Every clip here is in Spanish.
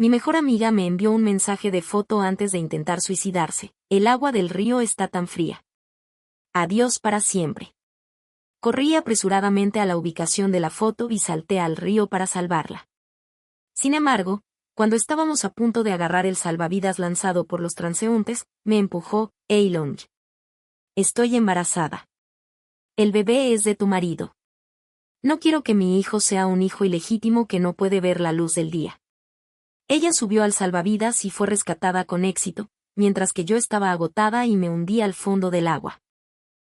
Mi mejor amiga me envió un mensaje de foto antes de intentar suicidarse. El agua del río está tan fría. Adiós para siempre. Corrí apresuradamente a la ubicación de la foto y salté al río para salvarla. Sin embargo, cuando estábamos a punto de agarrar el salvavidas lanzado por los transeúntes, me empujó Eilon. Estoy embarazada. El bebé es de tu marido. No quiero que mi hijo sea un hijo ilegítimo que no puede ver la luz del día. Ella subió al salvavidas y fue rescatada con éxito, mientras que yo estaba agotada y me hundí al fondo del agua.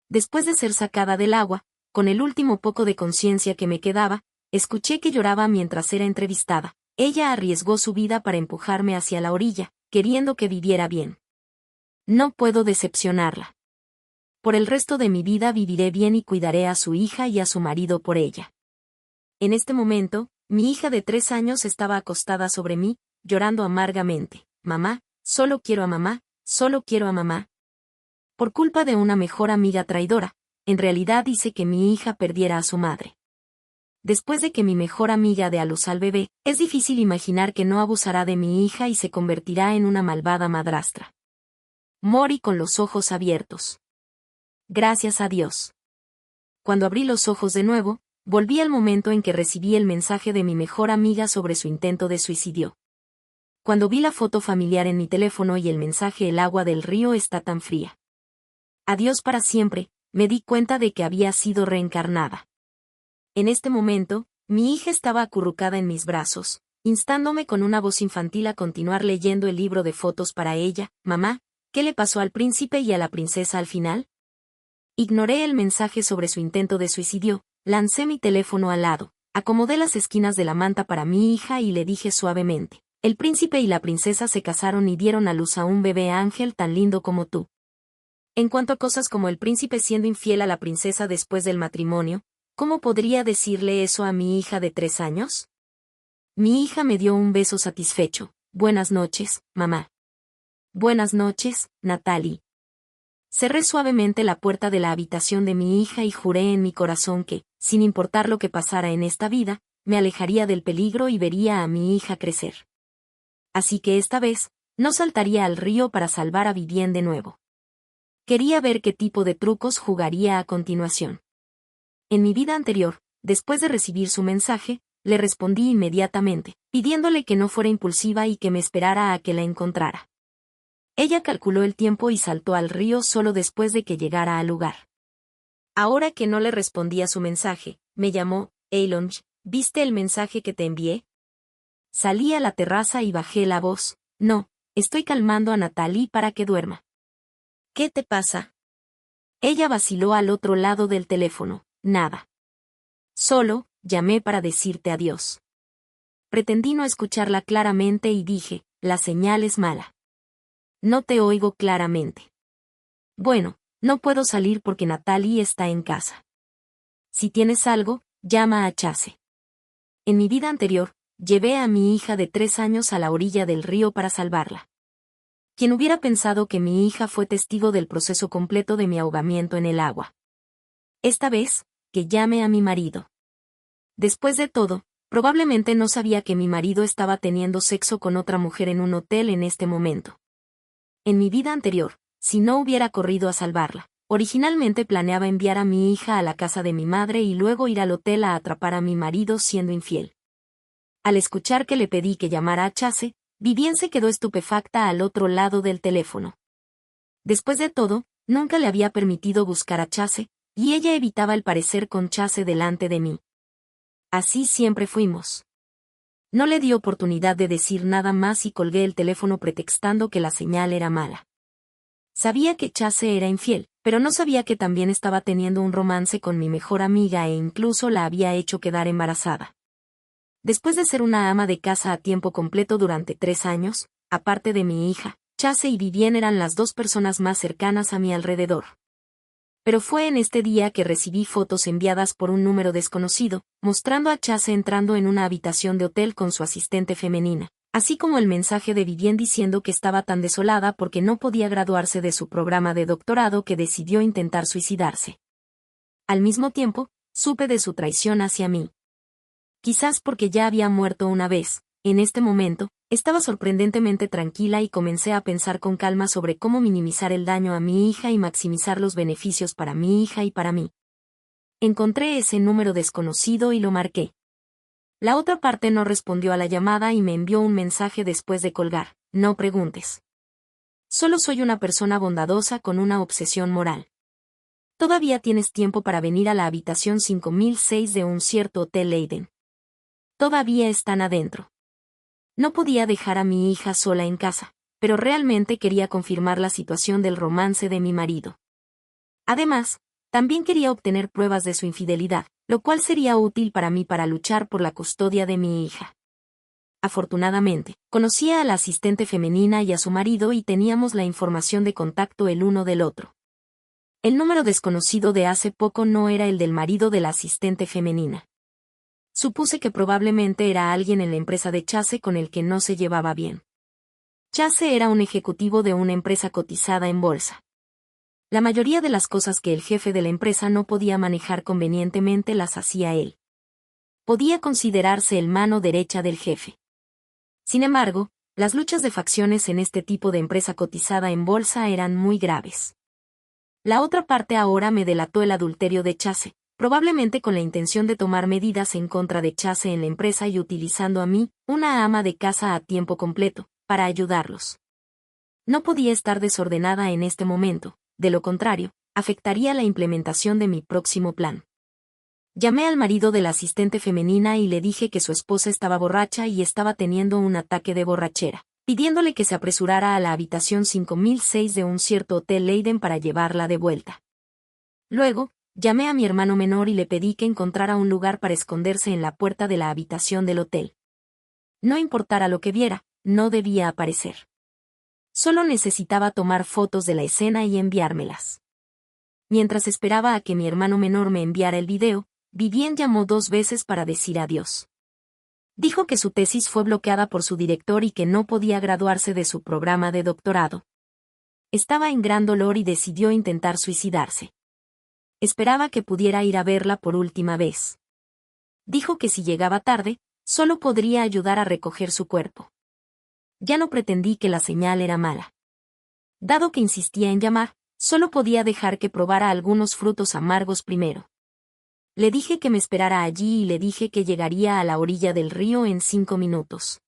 Después de ser sacada del agua, con el último poco de conciencia que me quedaba, escuché que lloraba mientras era entrevistada. Ella arriesgó su vida para empujarme hacia la orilla, queriendo que viviera bien. No puedo decepcionarla. Por el resto de mi vida viviré bien y cuidaré a su hija y a su marido por ella. En este momento, mi hija de 3 años estaba acostada sobre mí, llorando amargamente. Mamá, solo quiero a mamá, solo quiero a mamá. Por culpa de una mejor amiga traidora, en realidad hice que mi hija perdiera a su madre. Después de que mi mejor amiga dé a luz al bebé, es difícil imaginar que no abusará de mi hija y se convertirá en una malvada madrastra. Morí con los ojos abiertos. Gracias a Dios. Cuando abrí los ojos de nuevo, volví al momento en que recibí el mensaje de mi mejor amiga sobre su intento de suicidio. Cuando vi la foto familiar en mi teléfono y el mensaje "el agua del río está tan fría. Adiós para siempre", me di cuenta de que había sido reencarnada. En este momento, mi hija estaba acurrucada en mis brazos, instándome con una voz infantil a continuar leyendo el libro de fotos para ella. Mamá, ¿qué le pasó al príncipe y a la princesa al final? Ignoré el mensaje sobre su intento de suicidio, lancé mi teléfono al lado, acomodé las esquinas de la manta para mi hija y le dije suavemente: el príncipe y la princesa se casaron y dieron a luz a un bebé ángel tan lindo como tú. En cuanto a cosas como el príncipe siendo infiel a la princesa después del matrimonio, ¿cómo podría decirle eso a mi hija de 3 años? Mi hija me dio un beso satisfecho. Buenas noches, mamá. Buenas noches, Natalie. Cerré suavemente la puerta de la habitación de mi hija y juré en mi corazón que, sin importar lo que pasara en esta vida, me alejaría del peligro y vería a mi hija crecer. Así que esta vez, no saltaría al río para salvar a Vivien de nuevo. Quería ver qué tipo de trucos jugaría a continuación. En mi vida anterior, después de recibir su mensaje, le respondí inmediatamente, pidiéndole que no fuera impulsiva y que me esperara a que la encontrara. Ella calculó el tiempo y saltó al río solo después de que llegara al lugar. Ahora que no le respondí a su mensaje, me llamó: Eilon, ¿viste el mensaje que te envié? Salí a la terraza y bajé la voz: no, estoy calmando a Natalie para que duerma. ¿Qué te pasa? Ella vaciló al otro lado del teléfono. Nada. Solo, llamé para decirte adiós. Pretendí no escucharla claramente y dije: la señal es mala. No te oigo claramente. Bueno, no puedo salir porque Natalie está en casa. Si tienes algo, llama a Chase. En mi vida anterior, llevé a mi hija de 3 años a la orilla del río para salvarla. ¿Quién hubiera pensado que mi hija fue testigo del proceso completo de mi ahogamiento en el agua? Esta vez, que llame a mi marido. Después de todo, probablemente no sabía que mi marido estaba teniendo sexo con otra mujer en un hotel en este momento. En mi vida anterior, si no hubiera corrido a salvarla, originalmente planeaba enviar a mi hija a la casa de mi madre y luego ir al hotel a atrapar a mi marido siendo infiel. Al escuchar que le pedí que llamara a Chase, Vivien se quedó estupefacta al otro lado del teléfono. Después de todo, nunca le había permitido buscar a Chase, y ella evitaba el parecer con Chase delante de mí. Así siempre fuimos. No le di oportunidad de decir nada más y colgué el teléfono pretextando que la señal era mala. Sabía que Chase era infiel, pero no sabía que también estaba teniendo un romance con mi mejor amiga e incluso la había hecho quedar embarazada. Después de ser una ama de casa a tiempo completo durante 3 años, aparte de mi hija, Chase y Vivien eran las 2 personas más cercanas a mi alrededor. Pero fue en este día que recibí fotos enviadas por un número desconocido, mostrando a Chase entrando en una habitación de hotel con su asistente femenina, así como el mensaje de Vivien diciendo que estaba tan desolada porque no podía graduarse de su programa de doctorado que decidió intentar suicidarse. Al mismo tiempo, supe de su traición hacia mí. Quizás porque ya había muerto una vez, en este momento, estaba sorprendentemente tranquila y comencé a pensar con calma sobre cómo minimizar el daño a mi hija y maximizar los beneficios para mi hija y para mí. Encontré ese número desconocido y lo marqué. La otra parte no respondió a la llamada y me envió un mensaje después de colgar: no preguntes. Solo soy una persona bondadosa con una obsesión moral. Todavía tienes tiempo para venir a la habitación 5006 de un cierto hotel Leiden. Todavía están adentro. No podía dejar a mi hija sola en casa, pero realmente quería confirmar la situación del romance de mi marido. Además, también quería obtener pruebas de su infidelidad, lo cual sería útil para mí para luchar por la custodia de mi hija. Afortunadamente, conocía a la asistente femenina y a su marido y teníamos la información de contacto el uno del otro. El número desconocido de hace poco no era el del marido de la asistente femenina. Supuse que probablemente era alguien en la empresa de Chase con el que no se llevaba bien. Chase era un ejecutivo de una empresa cotizada en bolsa. La mayoría de las cosas que el jefe de la empresa no podía manejar convenientemente las hacía él. Podía considerarse el mano derecha del jefe. Sin embargo, las luchas de facciones en este tipo de empresa cotizada en bolsa eran muy graves. La otra parte ahora me delató el adulterio de Chase, probablemente con la intención de tomar medidas en contra de Chase en la empresa y utilizando a mí, una ama de casa a tiempo completo, para ayudarlos. No podía estar desordenada en este momento, de lo contrario, afectaría la implementación de mi próximo plan. Llamé al marido de la asistente femenina y le dije que su esposa estaba borracha y estaba teniendo un ataque de borrachera, pidiéndole que se apresurara a la habitación 5006 de un cierto hotel Leiden para llevarla de vuelta. Luego, llamé a mi hermano menor y le pedí que encontrara un lugar para esconderse en la puerta de la habitación del hotel. No importara lo que viera, no debía aparecer. Solo necesitaba tomar fotos de la escena y enviármelas. Mientras esperaba a que mi hermano menor me enviara el video, Vivien llamó 2 veces para decir adiós. Dijo que su tesis fue bloqueada por su director y que no podía graduarse de su programa de doctorado. Estaba en gran dolor y decidió intentar suicidarse. Esperaba que pudiera ir a verla por última vez. Dijo que si llegaba tarde, solo podría ayudar a recoger su cuerpo. Ya no pretendí que la señal era mala. Dado que insistía en llamar, solo podía dejar que probara algunos frutos amargos primero. Le dije que me esperara allí y le dije que llegaría a la orilla del río en 5 minutos.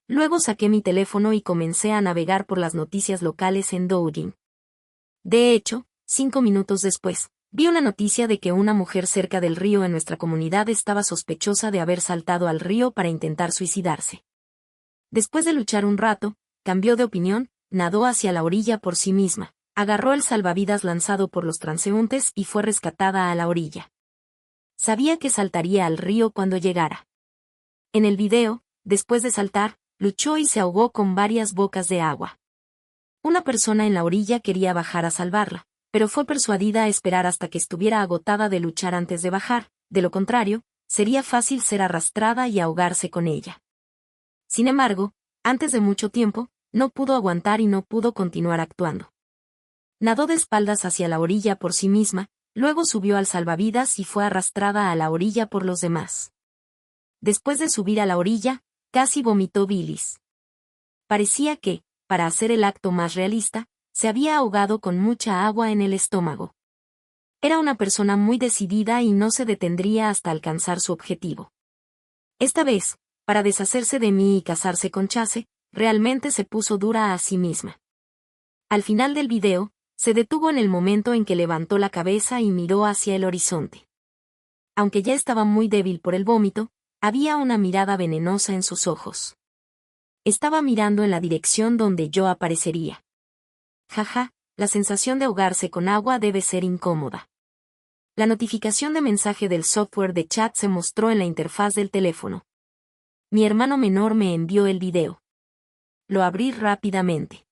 Luego saqué mi teléfono y comencé a navegar por las noticias locales en Douyin. De hecho, 5 minutos después, vi una noticia de que una mujer cerca del río en nuestra comunidad estaba sospechosa de haber saltado al río para intentar suicidarse. Después de luchar un rato, cambió de opinión, nadó hacia la orilla por sí misma, agarró el salvavidas lanzado por los transeúntes y fue rescatada a la orilla. Sabía que saltaría al río cuando llegara. En el video, después de saltar, luchó y se ahogó con varias bocas de agua. Una persona en la orilla quería bajar a salvarla, pero fue persuadida a esperar hasta que estuviera agotada de luchar antes de bajar, de lo contrario, sería fácil ser arrastrada y ahogarse con ella. Sin embargo, antes de mucho tiempo, no pudo aguantar y no pudo continuar actuando. Nadó de espaldas hacia la orilla por sí misma, luego subió al salvavidas y fue arrastrada a la orilla por los demás. Después de subir a la orilla, casi vomitó bilis. Parecía que, para hacer el acto más realista, se había ahogado con mucha agua en el estómago. Era una persona muy decidida y no se detendría hasta alcanzar su objetivo. Esta vez, para deshacerse de mí y casarse con Chase, realmente se puso dura a sí misma. Al final del video, se detuvo en el momento en que levantó la cabeza y miró hacia el horizonte. Aunque ya estaba muy débil por el vómito, había una mirada venenosa en sus ojos. Estaba mirando en la dirección donde yo aparecería. Jaja, la sensación de ahogarse con agua debe ser incómoda. La notificación de mensaje del software de chat se mostró en la interfaz del teléfono. Mi hermano menor me envió el video. Lo abrí rápidamente.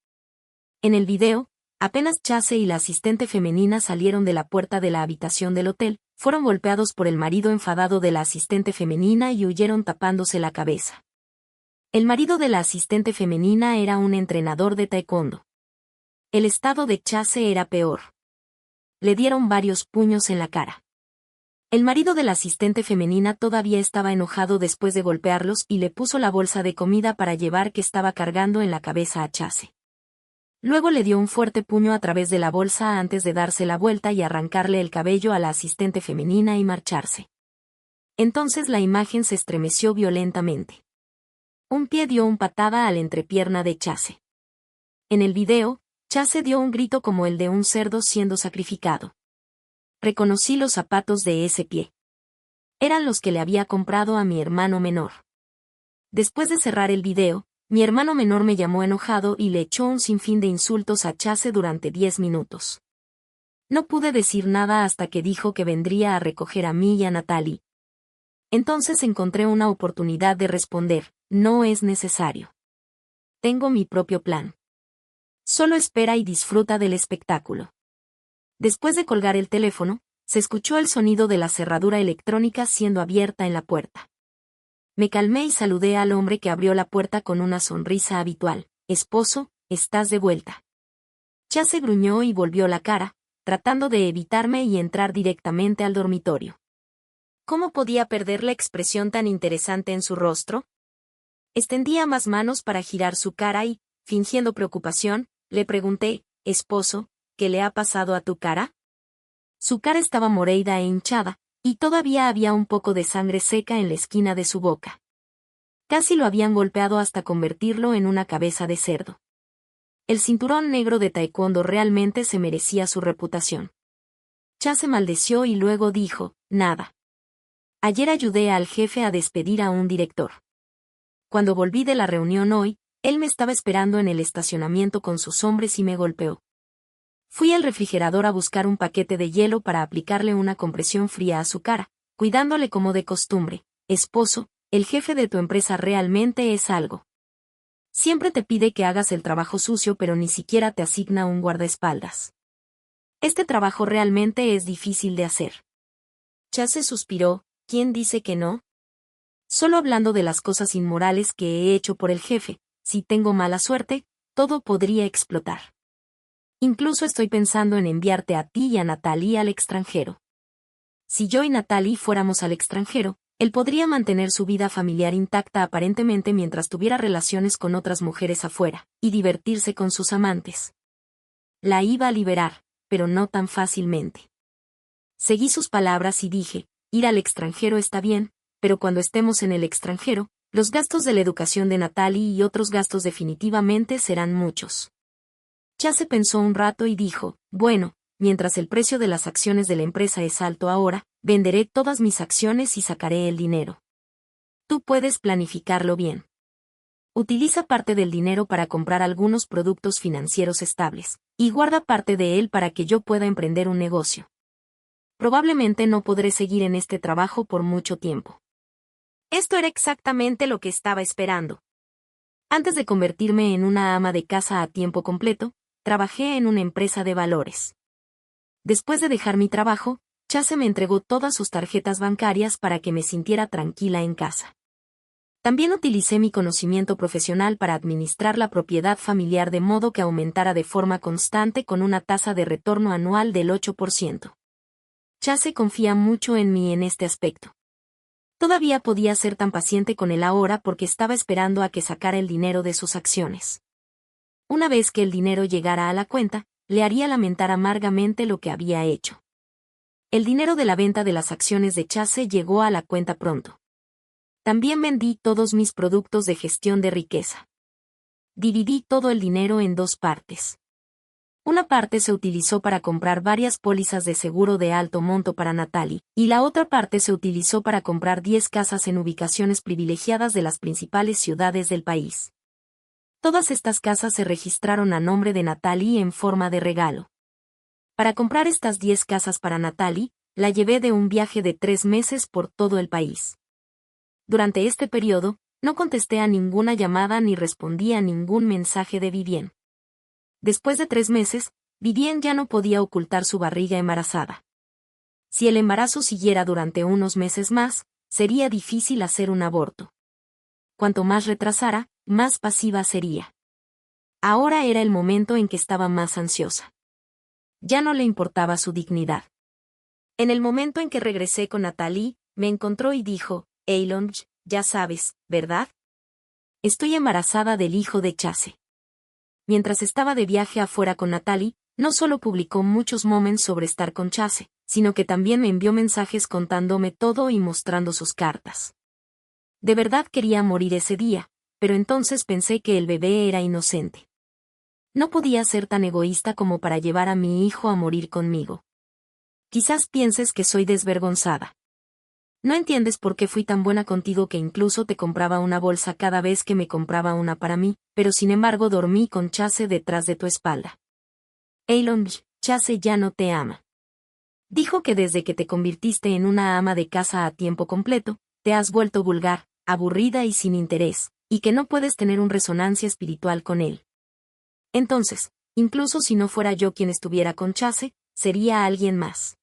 En el video, apenas Chase y la asistente femenina salieron de la puerta de la habitación del hotel, fueron golpeados por el marido enfadado de la asistente femenina y huyeron tapándose la cabeza. El marido de la asistente femenina era un entrenador de taekwondo. El estado de Chase era peor. Le dieron varios puños en la cara. El marido de la asistente femenina todavía estaba enojado después de golpearlos y le puso la bolsa de comida para llevar que estaba cargando en la cabeza a Chase. Luego le dio un fuerte puño a través de la bolsa antes de darse la vuelta y arrancarle el cabello a la asistente femenina y marcharse. Entonces la imagen se estremeció violentamente. Un pie dio una patada a la entrepierna de Chase. En el video, Chase dio un grito como el de un cerdo siendo sacrificado. Reconocí los zapatos de ese pie. Eran los que le había comprado a mi hermano menor. Después de cerrar el video, mi hermano menor me llamó enojado y le echó un sinfín de insultos a Chase durante 10 minutos. No pude decir nada hasta que dijo que vendría a recoger a mí y a Natalie. Entonces encontré una oportunidad de responder, no es necesario. Tengo mi propio plan. Solo espera y disfruta del espectáculo. Después de colgar el teléfono, se escuchó el sonido de la cerradura electrónica siendo abierta en la puerta. Me calmé y saludé al hombre que abrió la puerta con una sonrisa habitual. Esposo, estás de vuelta. Chase gruñó y volvió la cara, tratando de evitarme y entrar directamente al dormitorio. ¿Cómo podía perder la expresión tan interesante en su rostro? Extendía más manos para girar su cara y, fingiendo preocupación, le pregunté, esposo, ¿qué le ha pasado a tu cara? Su cara estaba moreida e hinchada, y todavía había un poco de sangre seca en la esquina de su boca. Casi lo habían golpeado hasta convertirlo en una cabeza de cerdo. El cinturón negro de taekwondo realmente se merecía su reputación. Chase maldeció y luego dijo, nada. Ayer ayudé al jefe a despedir a un director. Cuando volví de la reunión hoy, él me estaba esperando en el estacionamiento con sus hombres y me golpeó. Fui al refrigerador a buscar un paquete de hielo para aplicarle una compresión fría a su cara, cuidándole como de costumbre. Esposo, el jefe de tu empresa realmente es algo. Siempre te pide que hagas el trabajo sucio pero ni siquiera te asigna un guardaespaldas. Este trabajo realmente es difícil de hacer. Chase suspiró, ¿quién dice que no? Solo hablando de las cosas inmorales que he hecho por el jefe, si tengo mala suerte, todo podría explotar. Incluso estoy pensando en enviarte a ti y a Natalie al extranjero. Si yo y Natalie fuéramos al extranjero, él podría mantener su vida familiar intacta aparentemente mientras tuviera relaciones con otras mujeres afuera, y divertirse con sus amantes. La iba a liberar, pero no tan fácilmente. Seguí sus palabras y dije, ir al extranjero está bien, pero cuando estemos en el extranjero, los gastos de la educación de Natalie y otros gastos definitivamente serán muchos. Chase pensó un rato y dijo, bueno, mientras el precio de las acciones de la empresa es alto ahora, venderé todas mis acciones y sacaré el dinero. Tú puedes planificarlo bien. Utiliza parte del dinero para comprar algunos productos financieros estables, y guarda parte de él para que yo pueda emprender un negocio. Probablemente no podré seguir en este trabajo por mucho tiempo. Esto era exactamente lo que estaba esperando. Antes de convertirme en una ama de casa a tiempo completo, trabajé en una empresa de valores. Después de dejar mi trabajo, Chase me entregó todas sus tarjetas bancarias para que me sintiera tranquila en casa. También utilicé mi conocimiento profesional para administrar la propiedad familiar de modo que aumentara de forma constante con una tasa de retorno anual del 8%. Chase confía mucho en mí en este aspecto. Todavía podía ser tan paciente con él ahora porque estaba esperando a que sacara el dinero de sus acciones. Una vez que el dinero llegara a la cuenta, le haría lamentar amargamente lo que había hecho. El dinero de la venta de las acciones de Chase llegó a la cuenta pronto. También vendí todos mis productos de gestión de riqueza. Dividí todo el dinero en dos partes. Una parte se utilizó para comprar varias pólizas de seguro de alto monto para Natalie, y la otra parte se utilizó para comprar 10 casas en ubicaciones privilegiadas de las principales ciudades del país. Todas estas casas se registraron a nombre de Natalie en forma de regalo. Para comprar estas 10 casas para Natalie, la llevé de un viaje de 3 meses por todo el país. Durante este periodo, no contesté a ninguna llamada ni respondí a ningún mensaje de Vivien. Después de 3 meses, Vivien ya no podía ocultar su barriga embarazada. Si el embarazo siguiera durante unos meses más, sería difícil hacer un aborto. Cuanto más retrasara, más pasiva sería. Ahora era el momento en que estaba más ansiosa. Ya no le importaba su dignidad. En el momento en que regresé con Natalie, me encontró y dijo, Eilonj, ya sabes, ¿verdad? Estoy embarazada del hijo de Chase. Mientras estaba de viaje afuera con Natalie, no solo publicó muchos moments sobre estar con Chase, sino que también me envió mensajes contándome todo y mostrando sus cartas. De verdad quería morir ese día, pero entonces pensé que el bebé era inocente. No podía ser tan egoísta como para llevar a mi hijo a morir conmigo. Quizás pienses que soy desvergonzada. No entiendes por qué fui tan buena contigo que incluso te compraba una bolsa cada vez que me compraba una para mí, pero sin embargo dormí con Chase detrás de tu espalda. Eilonj, Chase ya no te ama. Dijo que desde que te convirtiste en una ama de casa a tiempo completo, te has vuelto vulgar, aburrida y sin interés, y que no puedes tener una resonancia espiritual con él. Entonces, incluso si no fuera yo quien estuviera con Chase, sería alguien más.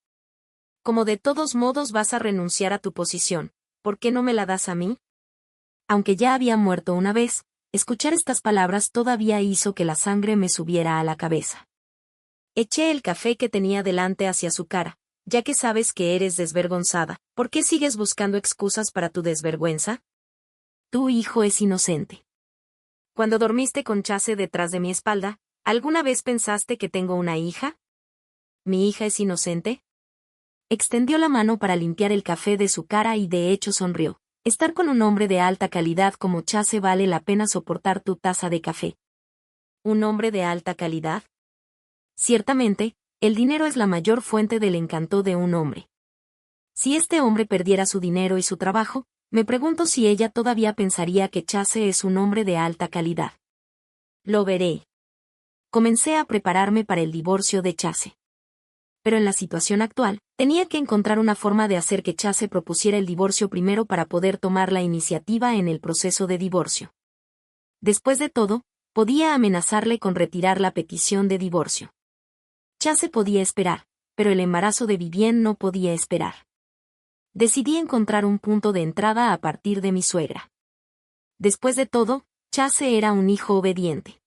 Como de todos modos vas a renunciar a tu posición, ¿por qué no me la das a mí? Aunque ya había muerto una vez, escuchar estas palabras todavía hizo que la sangre me subiera a la cabeza. Eché el café que tenía delante hacia su cara, ya que sabes que eres desvergonzada, ¿por qué sigues buscando excusas para tu desvergüenza? Tu hijo es inocente. Cuando dormiste con Chase detrás de mi espalda, ¿alguna vez pensaste que tengo una hija? ¿Mi hija es inocente? Extendió la mano para limpiar el café de su cara y de hecho sonrió. Estar con un hombre de alta calidad como Chase vale la pena soportar tu taza de café. ¿Un hombre de alta calidad? Ciertamente, el dinero es la mayor fuente del encanto de un hombre. Si este hombre perdiera su dinero y su trabajo, me pregunto si ella todavía pensaría que Chase es un hombre de alta calidad. Lo veré. Comencé a prepararme para el divorcio de Chase. Pero en la situación actual, tenía que encontrar una forma de hacer que Chase propusiera el divorcio primero para poder tomar la iniciativa en el proceso de divorcio. Después de todo, podía amenazarle con retirar la petición de divorcio. Chase podía esperar, pero el embarazo de Vivien no podía esperar. Decidí encontrar un punto de entrada a partir de mi suegra. Después de todo, Chase era un hijo obediente.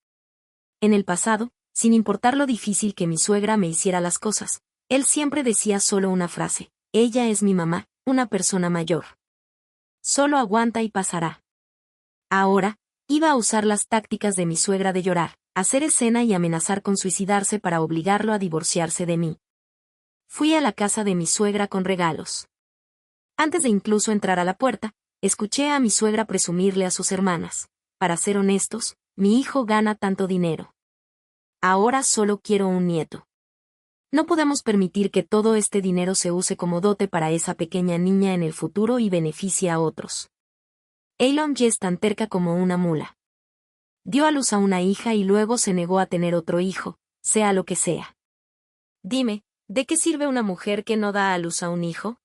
En el pasado, sin importar lo difícil que mi suegra me hiciera las cosas, él siempre decía solo una frase: ella es mi mamá, una persona mayor. Solo aguanta y pasará. Ahora, iba a usar las tácticas de mi suegra de llorar, hacer escena y amenazar con suicidarse para obligarlo a divorciarse de mí. Fui a la casa de mi suegra con regalos. Antes de incluso entrar a la puerta, escuché a mi suegra presumirle a sus hermanas: para ser honestos, mi hijo gana tanto dinero. Ahora solo quiero un nieto. No podemos permitir que todo este dinero se use como dote para esa pequeña niña en el futuro y beneficie a otros. Eilonj es tan terca como una mula. Dio a luz a una hija y luego se negó a tener otro hijo, sea lo que sea. Dime, ¿de qué sirve una mujer que no da a luz a un hijo?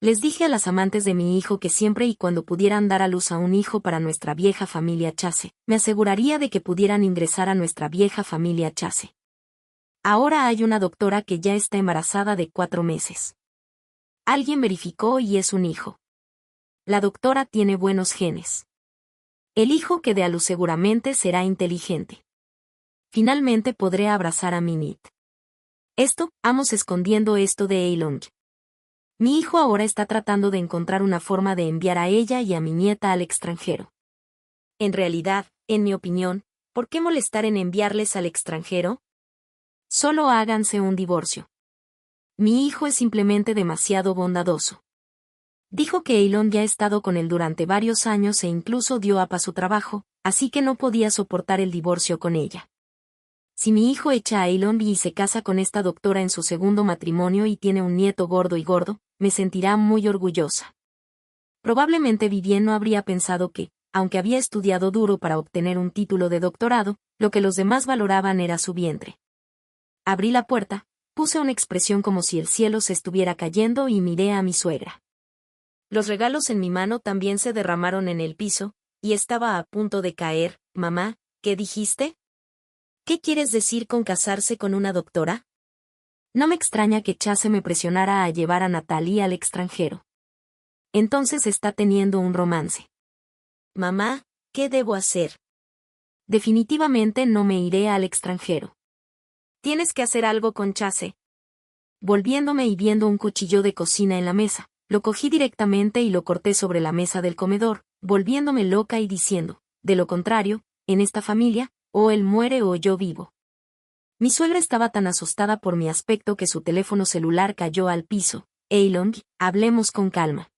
Les dije a las amantes de mi hijo que siempre y cuando pudieran dar a luz a un hijo para nuestra vieja familia Chase, me aseguraría de que pudieran ingresar a nuestra vieja familia Chase. Ahora hay una doctora que ya está embarazada de 4 meses. Alguien verificó y es un hijo. La doctora tiene buenos genes. El hijo que dé a luz seguramente será inteligente. Finalmente podré abrazar a Minit. Vamos escondiendo esto de Eilonj. Mi hijo ahora está tratando de encontrar una forma de enviar a ella y a mi nieta al extranjero. En realidad, en mi opinión, ¿por qué molestar en enviarles al extranjero? Solo háganse un divorcio. Mi hijo es simplemente demasiado bondadoso. Dijo que Eilonj ya ha estado con él durante varios años e incluso dio a su trabajo, así que no podía soportar el divorcio con ella. Si mi hijo echa a Eilonj y se casa con esta doctora en su segundo matrimonio y tiene un nieto gordo y gordo, me sentirá muy orgullosa. Probablemente Vivien no habría pensado que, aunque había estudiado duro para obtener un título de doctorado, lo que los demás valoraban era su vientre. Abrí la puerta, puse una expresión como si el cielo se estuviera cayendo y miré a mi suegra. Los regalos en mi mano también se derramaron en el piso, y estaba a punto de caer. Mamá, ¿qué dijiste? ¿Qué quieres decir con casarse con una doctora? No me extraña que Chase me presionara a llevar a Natalie al extranjero. Entonces está teniendo un romance. Mamá, ¿qué debo hacer? Definitivamente no me iré al extranjero. Tienes que hacer algo con Chase. Volviéndome y viendo un cuchillo de cocina en la mesa, lo cogí directamente y lo corté sobre la mesa del comedor, volviéndome loca y diciendo, de lo contrario, en esta familia, o él muere o yo vivo. Mi suegra estaba tan asustada por mi aspecto que su teléfono celular cayó al piso. Eilon, hablemos con calma.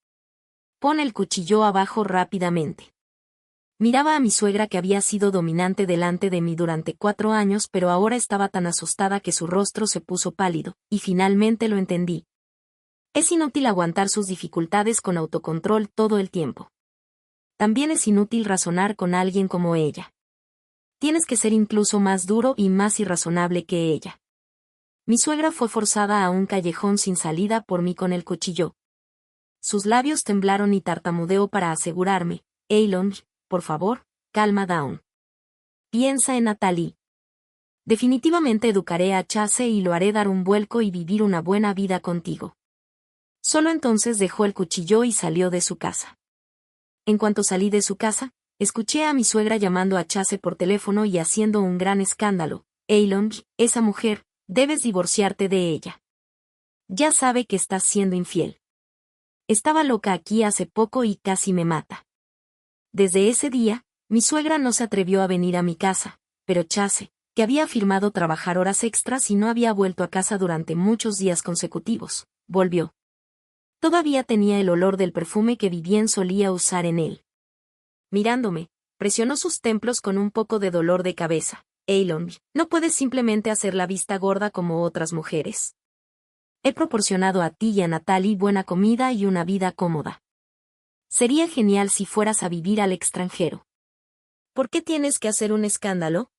Pon el cuchillo abajo rápidamente. Miraba a mi suegra que había sido dominante delante de mí durante 4 años, pero ahora estaba tan asustada que su rostro se puso pálido, y finalmente lo entendí. Es inútil aguantar sus dificultades con autocontrol todo el tiempo. También es inútil razonar con alguien como ella. Tienes que ser incluso más duro y más irrazonable que ella. Mi suegra fue forzada a un callejón sin salida por mí con el cuchillo. Sus labios temblaron y tartamudeó para asegurarme, Eilon, por favor, calma down. Piensa en Natalie. Definitivamente educaré a Chase y lo haré dar un vuelco y vivir una buena vida contigo. Solo entonces dejó el cuchillo y salió de su casa. En cuanto salí de su casa, escuché a mi suegra llamando a Chase por teléfono y haciendo un gran escándalo. Eilon, esa mujer, debes divorciarte de ella. Ya sabe que estás siendo infiel. Estaba loca aquí hace poco y casi me mata. Desde ese día, mi suegra no se atrevió a venir a mi casa, pero Chase, que había afirmado trabajar horas extras y no había vuelto a casa durante muchos días consecutivos, volvió. Todavía tenía el olor del perfume que Vivien solía usar en él. Mirándome, presionó sus templos con un poco de dolor de cabeza. Eilon, no puedes simplemente hacer la vista gorda como otras mujeres. He proporcionado a ti y a Natalie buena comida y una vida cómoda. Sería genial si fueras a vivir al extranjero. ¿Por qué tienes que hacer un escándalo?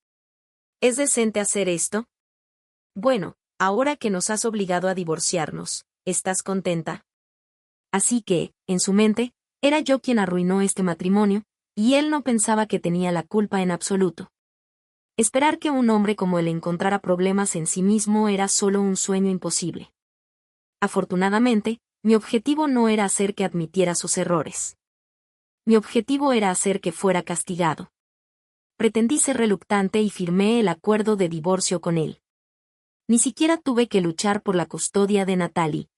¿Es decente hacer esto? Bueno, ahora que nos has obligado a divorciarnos, ¿estás contenta? Así que, en su mente, era yo quien arruinó este matrimonio, y él no pensaba que tenía la culpa en absoluto. Esperar que un hombre como él encontrara problemas en sí mismo era solo un sueño imposible. Afortunadamente, mi objetivo no era hacer que admitiera sus errores. Mi objetivo era hacer que fuera castigado. Pretendí ser reluctante y firmé el acuerdo de divorcio con él. Ni siquiera tuve que luchar por la custodia de Natalie.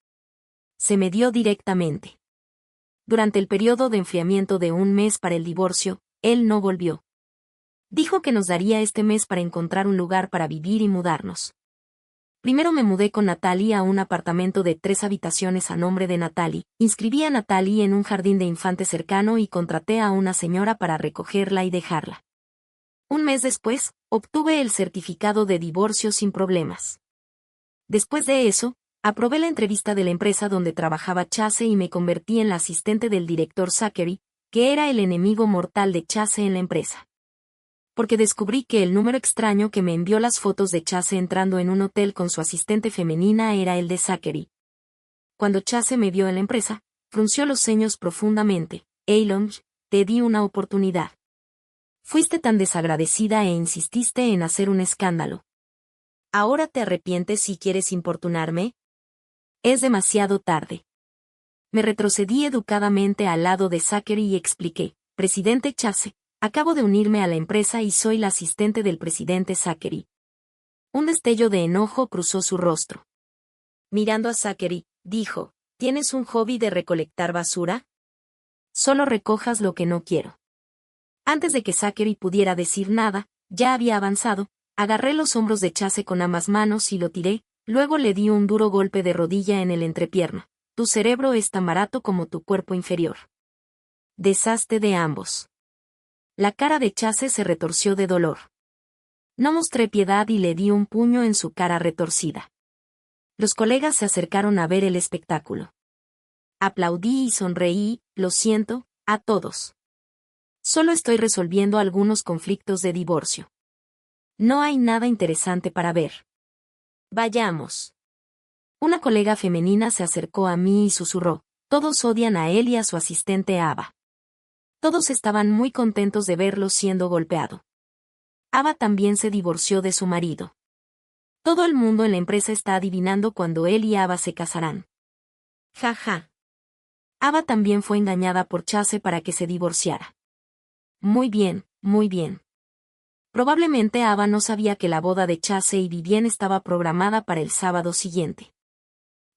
Se me dio directamente. Durante el periodo de enfriamiento de un mes para el divorcio, él no volvió. Dijo que nos daría este mes para encontrar un lugar para vivir y mudarnos. Primero me mudé con Natalie a un apartamento de 3 habitaciones a nombre de Natalie, inscribí a Natalie en un jardín de infantes cercano y contraté a una señora para recogerla y dejarla. Un mes después, obtuve el certificado de divorcio sin problemas. Después de eso, aprobé la entrevista de la empresa donde trabajaba Chase y me convertí en la asistente del director Zachary, que era el enemigo mortal de Chase en la empresa. Porque descubrí que el número extraño que me envió las fotos de Chase entrando en un hotel con su asistente femenina era el de Zachary. Cuando Chase me vio en la empresa, frunció los ceños profundamente. Eilon, te di una oportunidad. Fuiste tan desagradecida e insististe en hacer un escándalo. ¿Ahora te arrepientes y quieres importunarme? Es demasiado tarde. Me retrocedí educadamente al lado de Zachary y expliqué, presidente Chase, acabo de unirme a la empresa y soy la asistente del presidente Zachary. Un destello de enojo cruzó su rostro. Mirando a Zachary, dijo, ¿tienes un hobby de recolectar basura? Solo recojas lo que no quiero. Antes de que Zachary pudiera decir nada, ya había avanzado, agarré los hombros de Chase con ambas manos y lo tiré, luego le di un duro golpe de rodilla en el entrepierna. Tu cerebro es tan barato como tu cuerpo inferior. Deshazte de ambos. La cara de Chase se retorció de dolor. No mostré piedad y le di un puño en su cara retorcida. Los colegas se acercaron a ver el espectáculo. Aplaudí y sonreí, lo siento, a todos. Solo estoy resolviendo algunos conflictos de divorcio. No hay nada interesante para ver. Vayamos. Una colega femenina se acercó a mí y susurró, todos odian a él y a su asistente Ava. Todos estaban muy contentos de verlo siendo golpeado. Ava también se divorció de su marido. Todo el mundo en la empresa está adivinando cuándo él y Ava se casarán. Ja ja. Ava también fue engañada por Chase para que se divorciara. Muy bien, muy bien. Probablemente Ava no sabía que la boda de Chase y Vivien estaba programada para el sábado siguiente.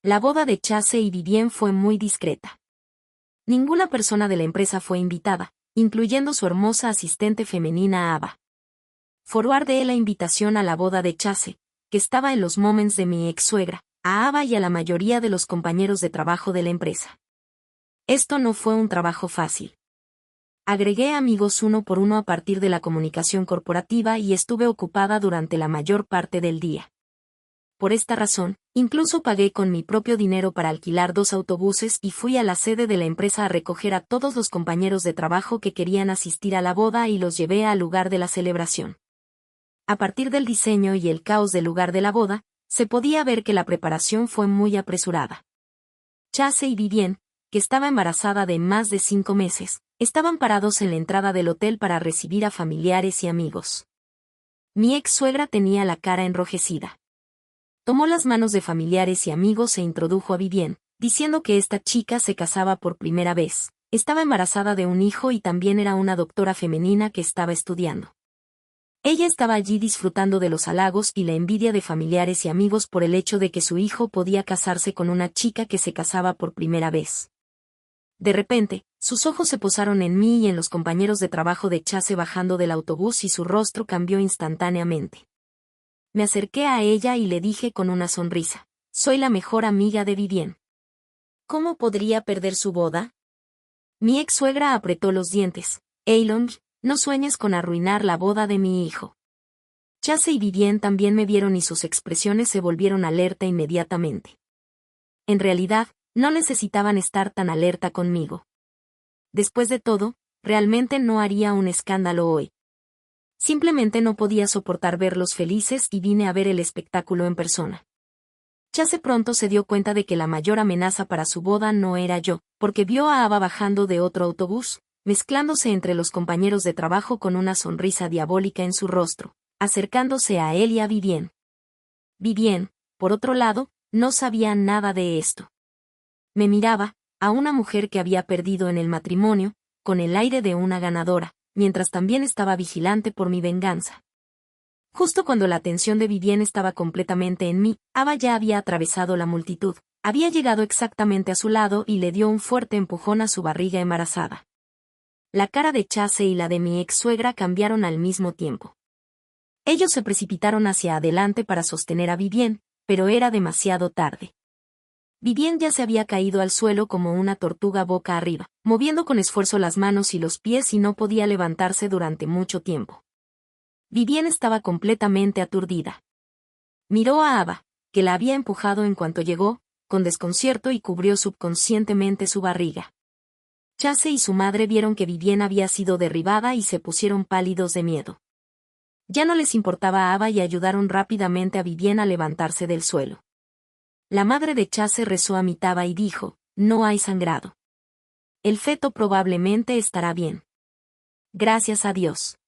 La boda de Chase y Vivien fue muy discreta. Ninguna persona de la empresa fue invitada, incluyendo su hermosa asistente femenina Ava. Forwardé la invitación a la boda de Chase, que estaba en los moments de mi ex suegra, a Ava y a la mayoría de los compañeros de trabajo de la empresa. Esto no fue un trabajo fácil. Agregué amigos uno por uno a partir de la comunicación corporativa y estuve ocupada durante la mayor parte del día. Por esta razón, incluso pagué con mi propio dinero para alquilar 2 autobuses y fui a la sede de la empresa a recoger a todos los compañeros de trabajo que querían asistir a la boda y los llevé al lugar de la celebración. A partir del diseño y el caos del lugar de la boda, se podía ver que la preparación fue muy apresurada. Chase y Vivien, que estaba embarazada de más de 5 meses, estaban parados en la entrada del hotel para recibir a familiares y amigos. Mi ex suegra tenía la cara enrojecida. Tomó las manos de familiares y amigos e introdujo a Vivien, diciendo que esta chica se casaba por primera vez, estaba embarazada de un hijo y también era una doctora femenina que estaba estudiando. Ella estaba allí disfrutando de los halagos y la envidia de familiares y amigos por el hecho de que su hijo podía casarse con una chica que se casaba por primera vez. De repente, sus ojos se posaron en mí y en los compañeros de trabajo de Chase bajando del autobús y su rostro cambió instantáneamente. Me acerqué a ella y le dije con una sonrisa: soy la mejor amiga de Vivien. ¿Cómo podría perder su boda? Mi ex suegra apretó los dientes. Eilon, no sueñes con arruinar la boda de mi hijo. Chase y Vivien también me vieron y sus expresiones se volvieron alerta inmediatamente. En realidad, no necesitaban estar tan alerta conmigo. Después de todo, realmente no haría un escándalo hoy. Simplemente no podía soportar verlos felices y vine a ver el espectáculo en persona. Chase pronto se dio cuenta de que la mayor amenaza para su boda no era yo, porque vio a Ava bajando de otro autobús, mezclándose entre los compañeros de trabajo con una sonrisa diabólica en su rostro, acercándose a él y a Vivien. Vivien, por otro lado, no sabía nada de esto. Me miraba, a una mujer que había perdido en el matrimonio, con el aire de una ganadora, mientras también estaba vigilante por mi venganza. Justo cuando la atención de Vivien estaba completamente en mí, Ava ya había atravesado la multitud, había llegado exactamente a su lado y le dio un fuerte empujón a su barriga embarazada. La cara de Chase y la de mi ex suegra cambiaron al mismo tiempo. Ellos se precipitaron hacia adelante para sostener a Vivien, pero era demasiado tarde. Vivien ya se había caído al suelo como una tortuga boca arriba, moviendo con esfuerzo las manos y los pies y no podía levantarse durante mucho tiempo. Vivien estaba completamente aturdida. Miró a Ava, que la había empujado en cuanto llegó, con desconcierto y cubrió subconscientemente su barriga. Chase y su madre vieron que Vivien había sido derribada y se pusieron pálidos de miedo. Ya no les importaba a Ava y ayudaron rápidamente a Vivien a levantarse del suelo. La madre de Chase rezó a Mitaba y dijo: no hay sangrado. El feto probablemente estará bien. Gracias a Dios.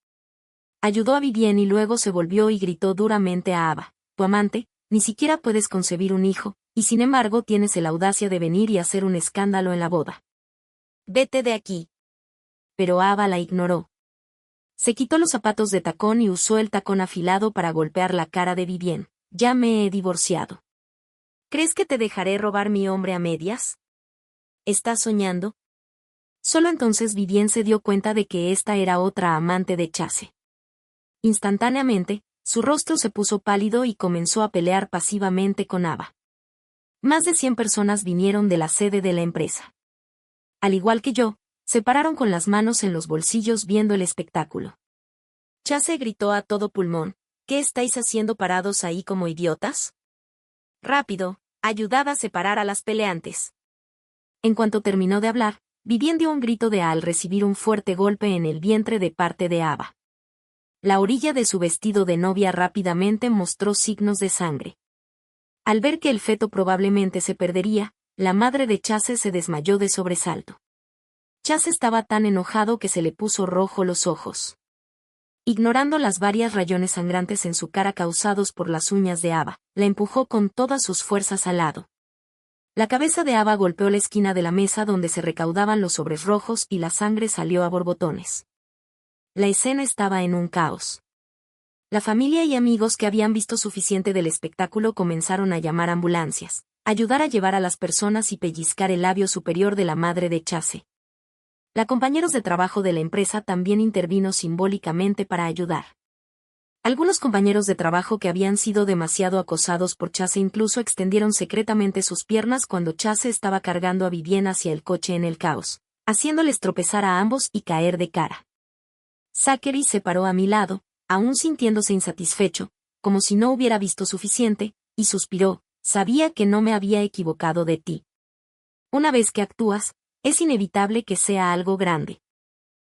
Ayudó a Vivien y luego se volvió y gritó duramente a Ava: tu amante, ni siquiera puedes concebir un hijo, y sin embargo tienes la audacia de venir y hacer un escándalo en la boda. Vete de aquí. Pero Ava la ignoró. Se quitó los zapatos de tacón y usó el tacón afilado para golpear la cara de Vivien. Ya me he divorciado. ¿Crees que te dejaré robar mi hombre a medias? ¿Estás soñando? Solo entonces Vivien se dio cuenta de que esta era otra amante de Chase. Instantáneamente, su rostro se puso pálido y comenzó a pelear pasivamente con Ava. Más de 100 personas vinieron de la sede de la empresa. Al igual que yo, se pararon con las manos en los bolsillos viendo el espectáculo. Chase gritó a todo pulmón: ¿qué estáis haciendo parados ahí como idiotas? Rápido, ayudad a separar a las peleantes. En cuanto terminó de hablar, Vivien dio un grito de al recibir un fuerte golpe en el vientre de parte de Ava. La orilla de su vestido de novia rápidamente mostró signos de sangre. Al ver que el feto probablemente se perdería, la madre de Chase se desmayó de sobresalto. Chase estaba tan enojado que se le puso rojo los ojos. Ignorando las varias rayones sangrantes en su cara causados por las uñas de Ava, la empujó con todas sus fuerzas al lado. La cabeza de Ava golpeó la esquina de la mesa donde se recaudaban los sobres rojos y la sangre salió a borbotones. La escena estaba en un caos. La familia y amigos que habían visto suficiente del espectáculo comenzaron a llamar ambulancias. ayudar a llevar a las personas y pellizcar el labio superior de la madre de Chase. La compañeros de trabajo de la empresa también intervino simbólicamente para ayudar. Algunos compañeros de trabajo que habían sido demasiado acosados por Chase incluso extendieron secretamente sus piernas cuando Chase estaba cargando a Vivien hacia el coche en el caos, haciéndoles tropezar a ambos y caer de cara. Zachary se paró a mi lado, aún sintiéndose insatisfecho, como si no hubiera visto suficiente, y suspiró: sabía que no me había equivocado de ti. Una vez que actúas, es inevitable que sea algo grande.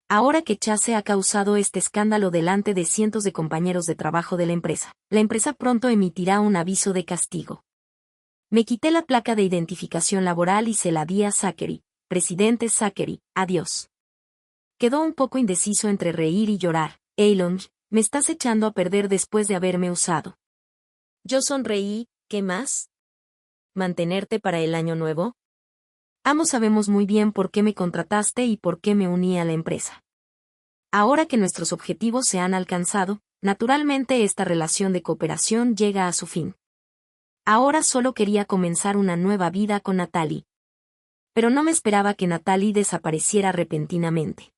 Ahora que Chase ha causado este escándalo delante de cientos de compañeros de trabajo de la empresa pronto emitirá un aviso de castigo. Me quité la placa de identificación laboral y se la di a Zachary. Presidente Zachary, adiós. Quedó un poco indeciso entre reír y llorar. Elon, me estás echando a perder después de haberme usado. Yo sonreí. ¿Qué más? ¿Mantenerte para el año nuevo? Ambos sabemos muy bien por qué me contrataste y por qué me uní a la empresa. Ahora que nuestros objetivos se han alcanzado, naturalmente esta relación de cooperación llega a su fin. Ahora solo quería comenzar una nueva vida con Natalie. Pero no me esperaba que Natalie desapareciera repentinamente.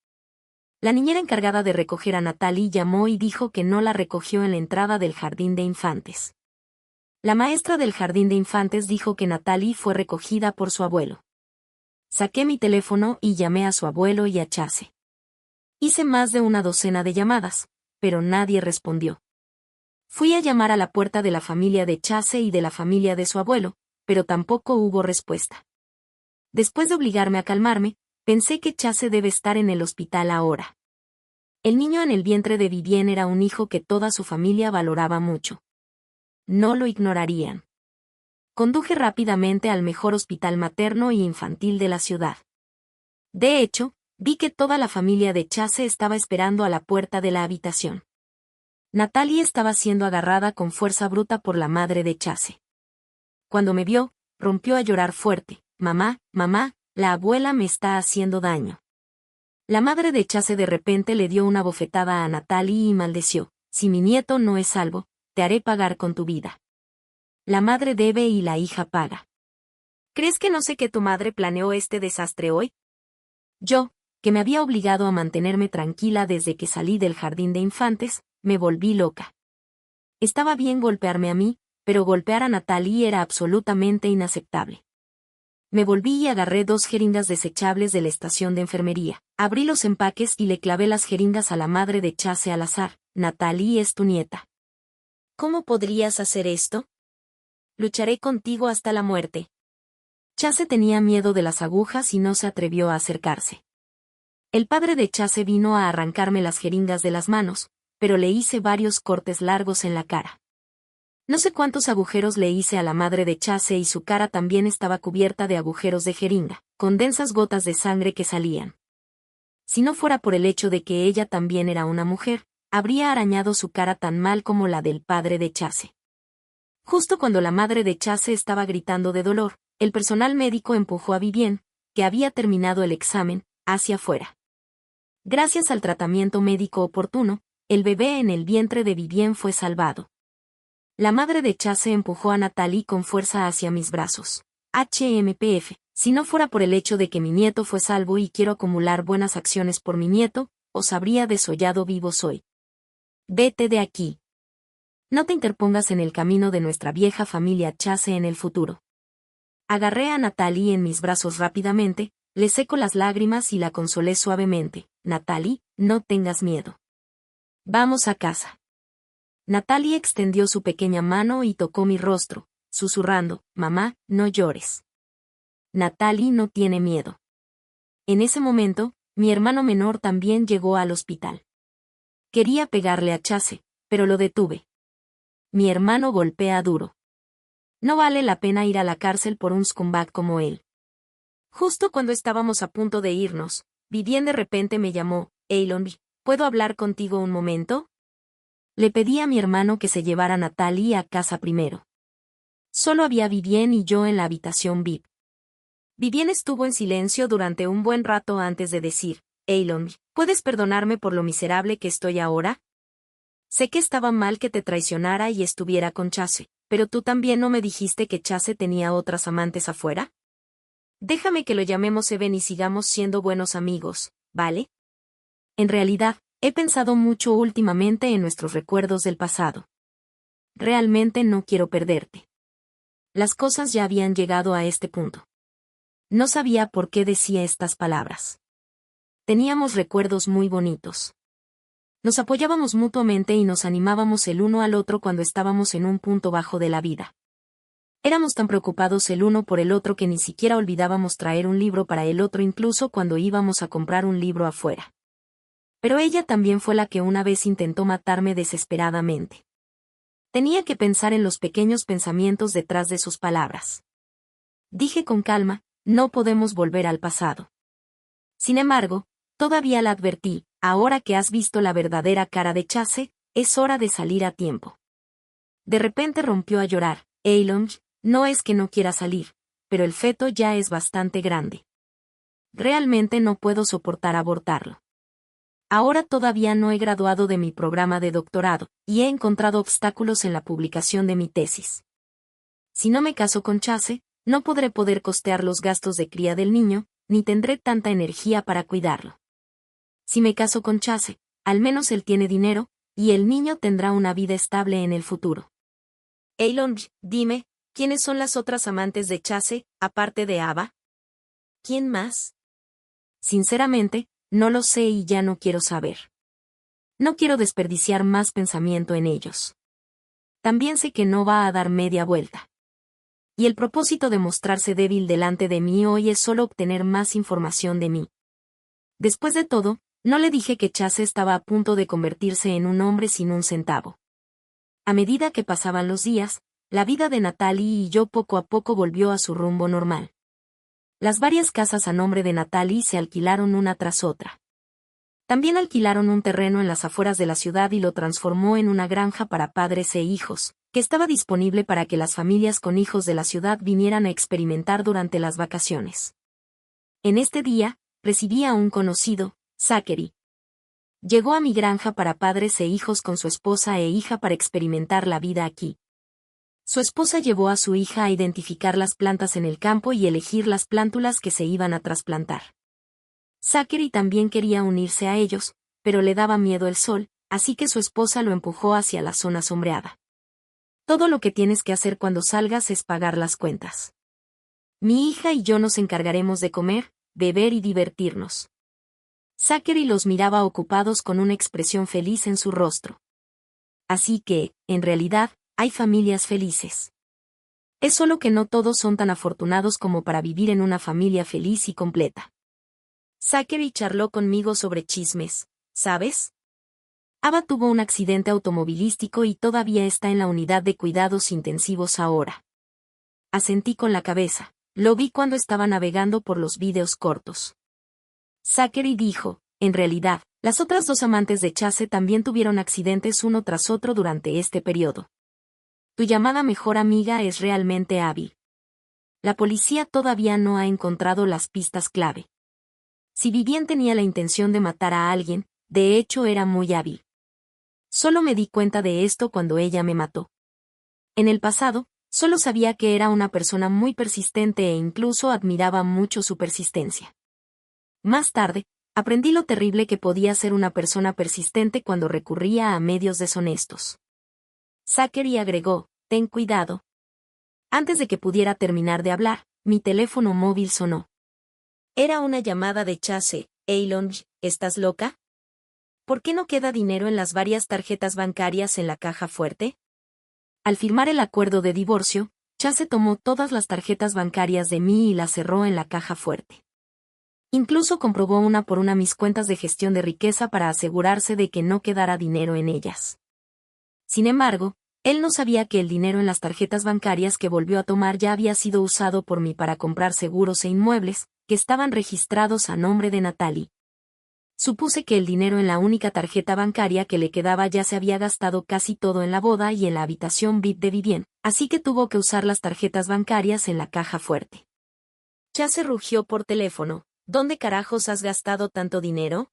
La niñera encargada de recoger a Natalie llamó y dijo que no la recogió en la entrada del jardín de infantes. La maestra del jardín de infantes dijo que Natalie fue recogida por su abuelo. Saqué mi teléfono y llamé a su abuelo y a Chase. Hice más de una docena de llamadas, pero nadie respondió. Fui a llamar a la puerta de la familia de Chase y de la familia de su abuelo, pero tampoco hubo respuesta. Después de obligarme a calmarme, pensé que Chase debe estar en el hospital ahora. El niño en el vientre de Vivien era un hijo que toda su familia valoraba mucho. No lo ignorarían. Conduje rápidamente al mejor hospital materno y infantil de la ciudad. De hecho, vi que toda la familia de Chase estaba esperando a la puerta de la habitación. Natalie estaba siendo agarrada con fuerza bruta por la madre de Chase. Cuando me vio, rompió a llorar fuerte. Mamá, mamá, la abuela me está haciendo daño. La madre de Chase de repente le dio una bofetada a Natalie y maldeció: si mi nieto no es salvo, te haré pagar con tu vida. La madre debe y la hija paga. ¿Crees que no sé que tu madre planeó este desastre hoy? Yo, que me había obligado a mantenerme tranquila desde que salí del jardín de infantes, me volví loca. Estaba bien golpearme a mí, pero golpear a Natalie era absolutamente inaceptable. Me volví y agarré 2 jeringas desechables de la estación de enfermería, abrí los empaques y le clavé las jeringas a la madre de Chase al azar. Natalie es tu nieta. ¿Cómo podrías hacer esto? Lucharé contigo hasta la muerte. Chase tenía miedo de las agujas y no se atrevió a acercarse. El padre de Chase vino a arrancarme las jeringas de las manos, pero le hice varios cortes largos en la cara. No sé cuántos agujeros le hice a la madre de Chase y su cara también estaba cubierta de agujeros de jeringa, con densas gotas de sangre que salían. Si no fuera por el hecho de que ella también era una mujer, habría arañado su cara tan mal como la del padre de Chase. Justo cuando la madre de Chase estaba gritando de dolor, el personal médico empujó a Vivien, que había terminado el examen, hacia afuera. Gracias al tratamiento médico oportuno, el bebé en el vientre de Vivien fue salvado. La madre de Chase empujó a Natalie con fuerza hacia mis brazos. HMPF, si no fuera por el hecho de que mi nieto fue salvo y quiero acumular buenas acciones por mi nieto, os habría desollado vivos hoy. Vete de aquí. No te interpongas en el camino de nuestra vieja familia Chase en el futuro. Agarré a Natalie en mis brazos rápidamente, le seco las lágrimas y la consolé suavemente. Natalie, no tengas miedo. Vamos a casa. Natalie extendió su pequeña mano y tocó mi rostro, susurrando: mamá, no llores. Natalie no tiene miedo. En ese momento, mi hermano menor también llegó al hospital. Quería pegarle a Chase, pero lo detuve. Mi hermano golpea duro. No vale la pena ir a la cárcel por un scumbag como él. Justo cuando estábamos a punto de irnos, Vivien de repente me llamó: Elon, ¿puedo hablar contigo un momento? Le pedí a mi hermano que se llevara a Natalie a casa primero. Solo había Vivien y yo en la habitación VIP. Vivien estuvo en silencio durante un buen rato antes de decir: Elon, ¿puedes perdonarme por lo miserable que estoy ahora? Sé que estaba mal que te traicionara y estuviera con Chase, ¿Pero tú también no me dijiste que Chase tenía otras amantes afuera? Déjame que lo llamemos Eben y sigamos siendo buenos amigos, ¿vale? En realidad, he pensado mucho últimamente en nuestros recuerdos del pasado. Realmente no quiero perderte. Las cosas ya habían llegado a este punto. No sabía por qué decía estas palabras. Teníamos recuerdos muy bonitos. Nos apoyábamos mutuamente y nos animábamos el uno al otro cuando estábamos en un punto bajo de la vida. Éramos tan preocupados el uno por el otro que ni siquiera olvidábamos traer un libro para el otro incluso cuando íbamos a comprar un libro afuera. Pero ella también fue la que una vez intentó matarme desesperadamente. Tenía que pensar en los pequeños pensamientos detrás de sus palabras. Dije con calma, no podemos volver al pasado. Sin embargo, todavía la advertí, ahora que has visto la verdadera cara de Chase, es hora de salir a tiempo. De repente rompió a llorar. Eilon, no es que no quiera salir, pero el feto ya es bastante grande. Realmente no puedo soportar abortarlo. Ahora todavía no he graduado de mi programa de doctorado, y he encontrado obstáculos en la publicación de mi tesis. Si no me caso con Chase, no podré poder costear los gastos de cría del niño, ni tendré tanta energía para cuidarlo. Si me caso con Chase, al menos él tiene dinero, y el niño tendrá una vida estable en el futuro. Eilon, dime, ¿quiénes son las otras amantes de Chase, aparte de Ava? ¿Quién más? Sinceramente, no lo sé y ya no quiero saber. No quiero desperdiciar más pensamiento en ellos. También sé que no va a dar media vuelta. Y el propósito de mostrarse débil delante de mí hoy es solo obtener más información de mí. Después de todo, no le dije que Chase estaba a punto de convertirse en un hombre sin un centavo. A medida que pasaban los días, la vida de Natalie y yo poco a poco volvió a su rumbo normal. Las varias casas a nombre de Natalie se alquilaron una tras otra. También alquilaron un terreno en las afueras de la ciudad y lo transformó en una granja para padres e hijos, que estaba disponible para que las familias con hijos de la ciudad vinieran a experimentar durante las vacaciones. En este día, recibí a un conocido, Zachary. Llegó a mi granja para padres e hijos con su esposa e hija para experimentar la vida aquí. Su esposa llevó a su hija a identificar las plantas en el campo y elegir las plántulas que se iban a trasplantar. Zachary también quería unirse a ellos, pero le daba miedo el sol, así que su esposa lo empujó hacia la zona sombreada. Todo lo que tienes que hacer cuando salgas es pagar las cuentas. Mi hija y yo nos encargaremos de comer, beber y divertirnos. Zachary los miraba ocupados con una expresión feliz en su rostro. Así que, en realidad, hay familias felices. Es solo que no todos son tan afortunados como para vivir en una familia feliz y completa. Zachary charló conmigo sobre chismes, ¿sabes? Ava tuvo un accidente automovilístico y todavía está en la unidad de cuidados intensivos ahora. Asentí con la cabeza, lo vi cuando estaba navegando por los vídeos cortos. Zachary dijo, en realidad, las otras dos amantes de Chase también tuvieron accidentes uno tras otro durante este periodo. Tu llamada mejor amiga es realmente hábil. La policía todavía no ha encontrado las pistas clave. Si Vivien tenía la intención de matar a alguien, de hecho era muy hábil. Solo me di cuenta de esto cuando ella me mató. En el pasado, solo sabía que era una persona muy persistente e incluso admiraba mucho su persistencia. Más tarde, aprendí lo terrible que podía ser una persona persistente cuando recurría a medios deshonestos. Zachary agregó, ten cuidado. Antes de que pudiera terminar de hablar, mi teléfono móvil sonó. Era una llamada de Chase. Eilon, ¿estás loca? ¿Por qué no queda dinero en las varias tarjetas bancarias en la caja fuerte? Al firmar el acuerdo de divorcio, Chase tomó todas las tarjetas bancarias de mí y las cerró en la caja fuerte. Incluso comprobó una por una mis cuentas de gestión de riqueza para asegurarse de que no quedara dinero en ellas. Sin embargo, él no sabía que el dinero en las tarjetas bancarias que volvió a tomar ya había sido usado por mí para comprar seguros e inmuebles, que estaban registrados a nombre de Natalie. Supuse que el dinero en la única tarjeta bancaria que le quedaba ya se había gastado casi todo en la boda y en la habitación VIP de Vivien, así que tuvo que usar las tarjetas bancarias en la caja fuerte. Chase rugió por teléfono. ¿Dónde carajos has gastado tanto dinero?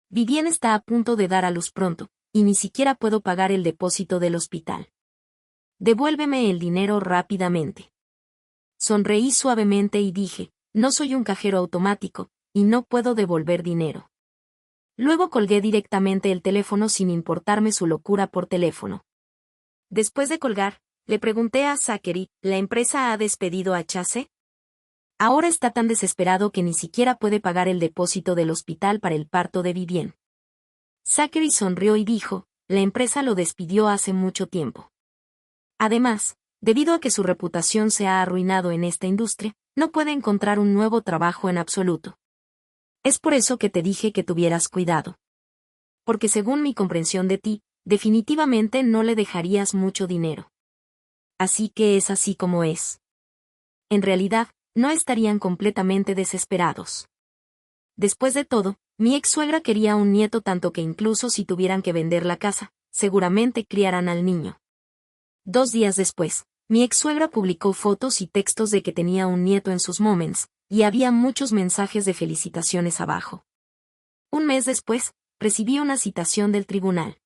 Vivien está a punto de dar a luz pronto, y ni siquiera puedo pagar el depósito del hospital. Devuélveme el dinero rápidamente. Sonreí suavemente y dije, no soy un cajero automático, y no puedo devolver dinero. Luego colgué directamente el teléfono sin importarme su locura por teléfono. Después de colgar, le pregunté a Zachary, ¿la empresa ha despedido a Chase? Ahora está tan desesperado que ni siquiera puede pagar el depósito del hospital para el parto de Vivienne. Zachary sonrió y dijo, la empresa lo despidió hace mucho tiempo. Además, debido a que su reputación se ha arruinado en esta industria, no puede encontrar un nuevo trabajo en absoluto. Es por eso que te dije que tuvieras cuidado. Porque según mi comprensión de ti, definitivamente no le dejarías mucho dinero. Así que es así como es. En realidad, no estarían completamente desesperados. Después de todo, mi ex suegra quería un nieto tanto que incluso si tuvieran que vender la casa, seguramente criarán al niño. 2 días después, mi ex suegra publicó fotos y textos de que tenía un nieto en sus Moments, y había muchos mensajes de felicitaciones abajo. Un mes después, recibí una citación del tribunal.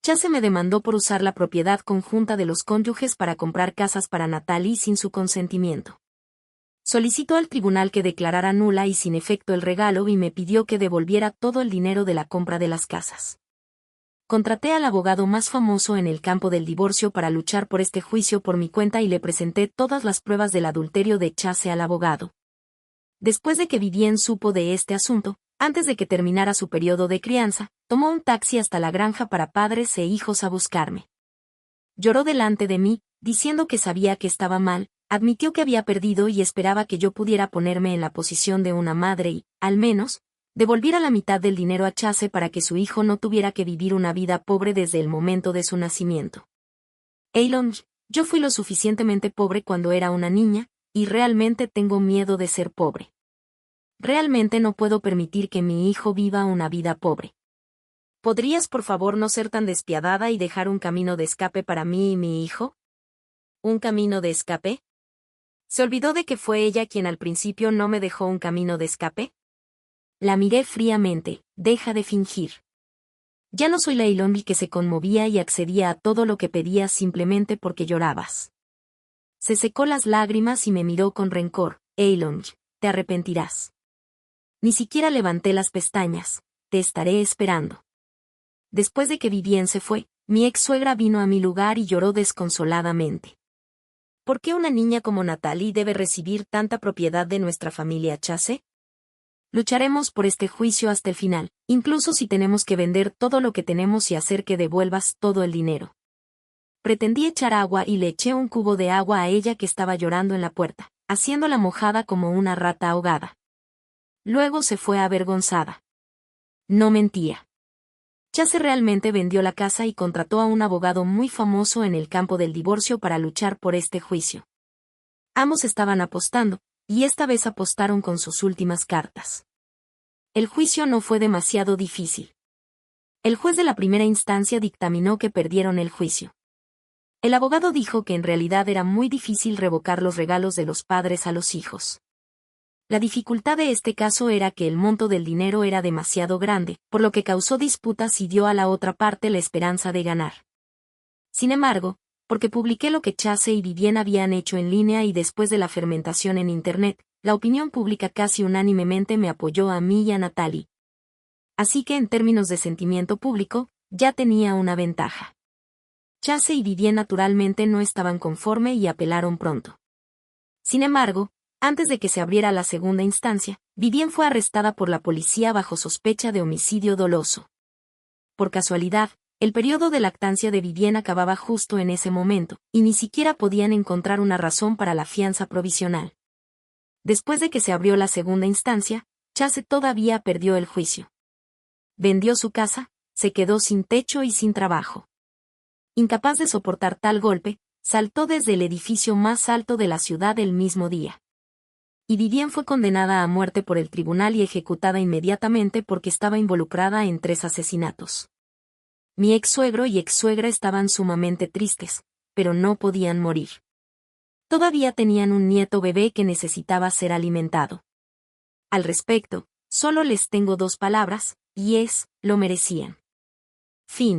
Chase me demandó por usar la propiedad conjunta de los cónyuges para comprar casas para Natalie sin su consentimiento. Solicitó al tribunal que declarara nula y sin efecto el regalo y me pidió que devolviera todo el dinero de la compra de las casas. Contraté al abogado más famoso en el campo del divorcio para luchar por este juicio por mi cuenta y le presenté todas las pruebas del adulterio de Chase al abogado. Después de que Vivienne supo de este asunto, antes de que terminara su periodo de crianza, tomó un taxi hasta la granja para padres e hijos a buscarme. Lloró delante de mí, diciendo que sabía que estaba mal, admitió que había perdido y esperaba que yo pudiera ponerme en la posición de una madre y, al menos, devolviera la mitad del dinero a Chase para que su hijo no tuviera que vivir una vida pobre desde el momento de su nacimiento. Elon, yo fui lo suficientemente pobre cuando era una niña, y realmente tengo miedo de ser pobre. Realmente no puedo permitir que mi hijo viva una vida pobre. ¿Podrías por favor no ser tan despiadada y dejar un camino de escape para mí y mi hijo? ¿Un camino de escape? ¿Se olvidó de que fue ella quien al principio no me dejó un camino de escape? La miré fríamente, deja de fingir. Ya no soy la Elonby que se conmovía y accedía a todo lo que pedías simplemente porque llorabas. Se secó las lágrimas y me miró con rencor, Elonby, te arrepentirás. Ni siquiera levanté las pestañas, te estaré esperando. Después de que Vivienne se fue, mi ex suegra vino a mi lugar y lloró desconsoladamente. ¿Por qué una niña como Natalie debe recibir tanta propiedad de nuestra familia Chase? Lucharemos por este juicio hasta el final, incluso si tenemos que vender todo lo que tenemos y hacer que devuelvas todo el dinero. Pretendí echar agua y le eché un cubo de agua a ella que estaba llorando en la puerta, haciéndola mojada como una rata ahogada. Luego se fue avergonzada. No mentía. Chase realmente vendió la casa y contrató a un abogado muy famoso en el campo del divorcio para luchar por este juicio. Ambos estaban apostando, y esta vez apostaron con sus últimas cartas. El juicio no fue demasiado difícil. El juez de la primera instancia dictaminó que perdieron el juicio. El abogado dijo que en realidad era muy difícil revocar los regalos de los padres a los hijos. La dificultad de este caso era que el monto del dinero era demasiado grande, por lo que causó disputas y dio a la otra parte la esperanza de ganar. Sin embargo, porque publiqué lo que Chase y Vivienne habían hecho en línea y después de la fermentación en Internet, la opinión pública casi unánimemente me apoyó a mí y a Natalie. Así que en términos de sentimiento público, ya tenía una ventaja. Chase y Vivienne naturalmente no estaban conforme y apelaron pronto. Sin embargo, antes de que se abriera la segunda instancia, Vivienne fue arrestada por la policía bajo sospecha de homicidio doloso. Por casualidad, el periodo de lactancia de Vivienne acababa justo en ese momento, y ni siquiera podían encontrar una razón para la fianza provisional. Después de que se abrió la segunda instancia, Chase todavía perdió el juicio. Vendió su casa, se quedó sin techo y sin trabajo. Incapaz de soportar tal golpe, saltó desde el edificio más alto de la ciudad el mismo día. Y Vivienne fue condenada a muerte por el tribunal y ejecutada inmediatamente porque estaba involucrada en 3 asesinatos. Mi ex suegro y ex suegra estaban sumamente tristes, pero no podían morir. Todavía tenían un nieto bebé que necesitaba ser alimentado. Al respecto, solo les tengo 2 palabras, y es, lo merecían. Fin.